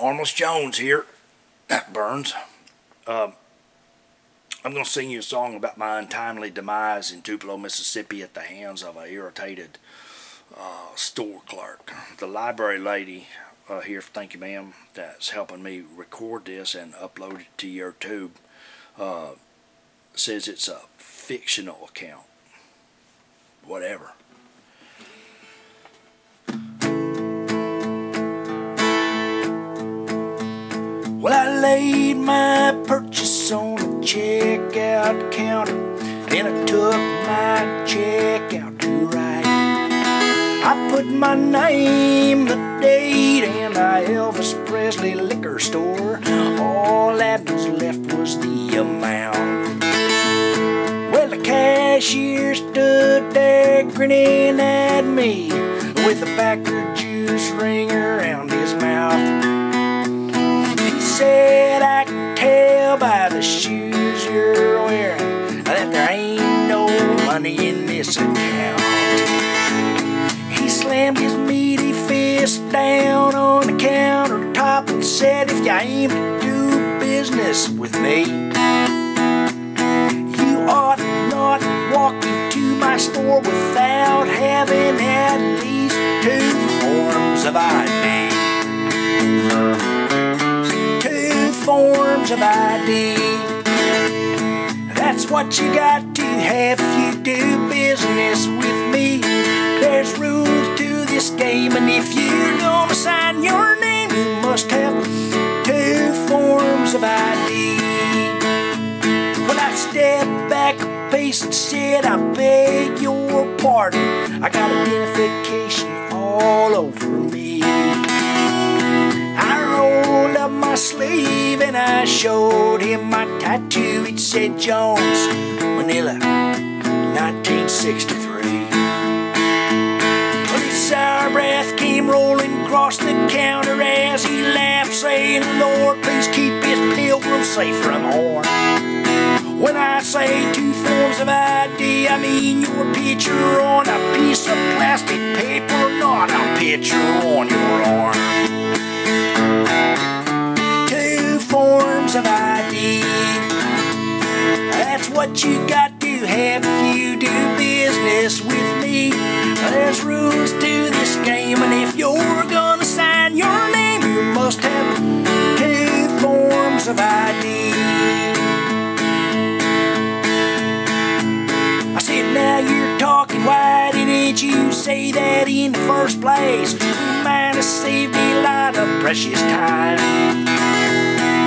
Harmless Jones here. That burns. I'm going to sing you a song about my untimely demise in Tupelo, Mississippi at the hands of an irritated store clerk. The library lady here, thank you ma'am, that's helping me record this and upload it to your tube, says it's a fictional account. Whatever. Well, I laid my purchase on the checkout counter, then I took my check out to write. I put my name, the date, and the Elvis Presley liquor store. All that was left was the amount. Well, the cashier stood there grinning at me with a backer juice ring around his mouth. Said, I can tell by the shoes you're wearing that there ain't no money in this account. He slammed his meaty fist down on the countertop and said, if you aim to do business with me, you ought not walk into my store without having at least 2 forms of ID. Forms of ID. That's what you got to have if you do business with me. There's rules to this game, and if you're gonna sign your name, you must have 2 forms of ID. Well, I stepped back a pace and said, I beg your pardon, I got identification all over me. Rolled up my sleeve and I showed him my tattoo. It said Jones, Manila, 1963. Well, his sour breath came rolling across the counter as he laughed, saying, Lord, please keep his pilgrim safe from harm. When I say 2 forms of ID, I mean your picture on a piece of plastic paper, not a picture on your arm. 2 forms of ID. That's what you got to have if you do business with me. There's rules to this game, and if you're gonna sign your name, you must have 2 forms of ID. I said, now you're talking, why didn't you say that in the first place? You might have saved a lot of precious time.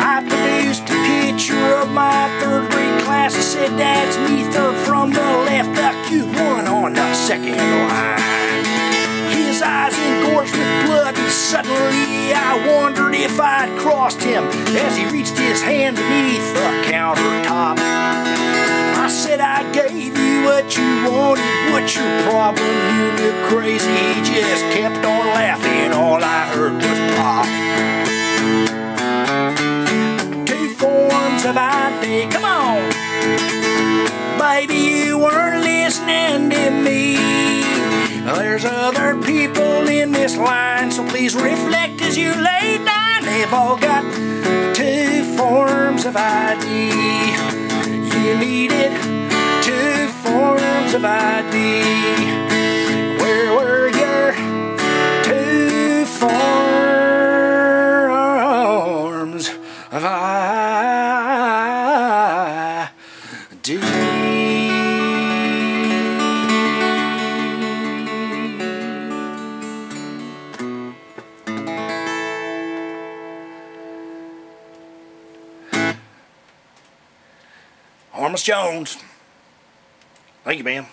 I produced a picture of my 3rd grade class and said, that's me, 3rd from the left, the cute one on the 2nd line. His eyes engorged with blood, and suddenly I wondered if I'd crossed him as he reached his hand beneath the countertop. I said, I gave you what you wanted, what's your problem? You look crazy. He just kept on laughing, all I heard was pop. 2 forms of ID, come on. Maybe you weren't listening to me. There's other people in this line, so please reflect as you lay down. They've all got 2 forms of ID. You needed 2 forms of ID. Where were your 2 forms of ID? Harmless Jones. Thank you, ma'am.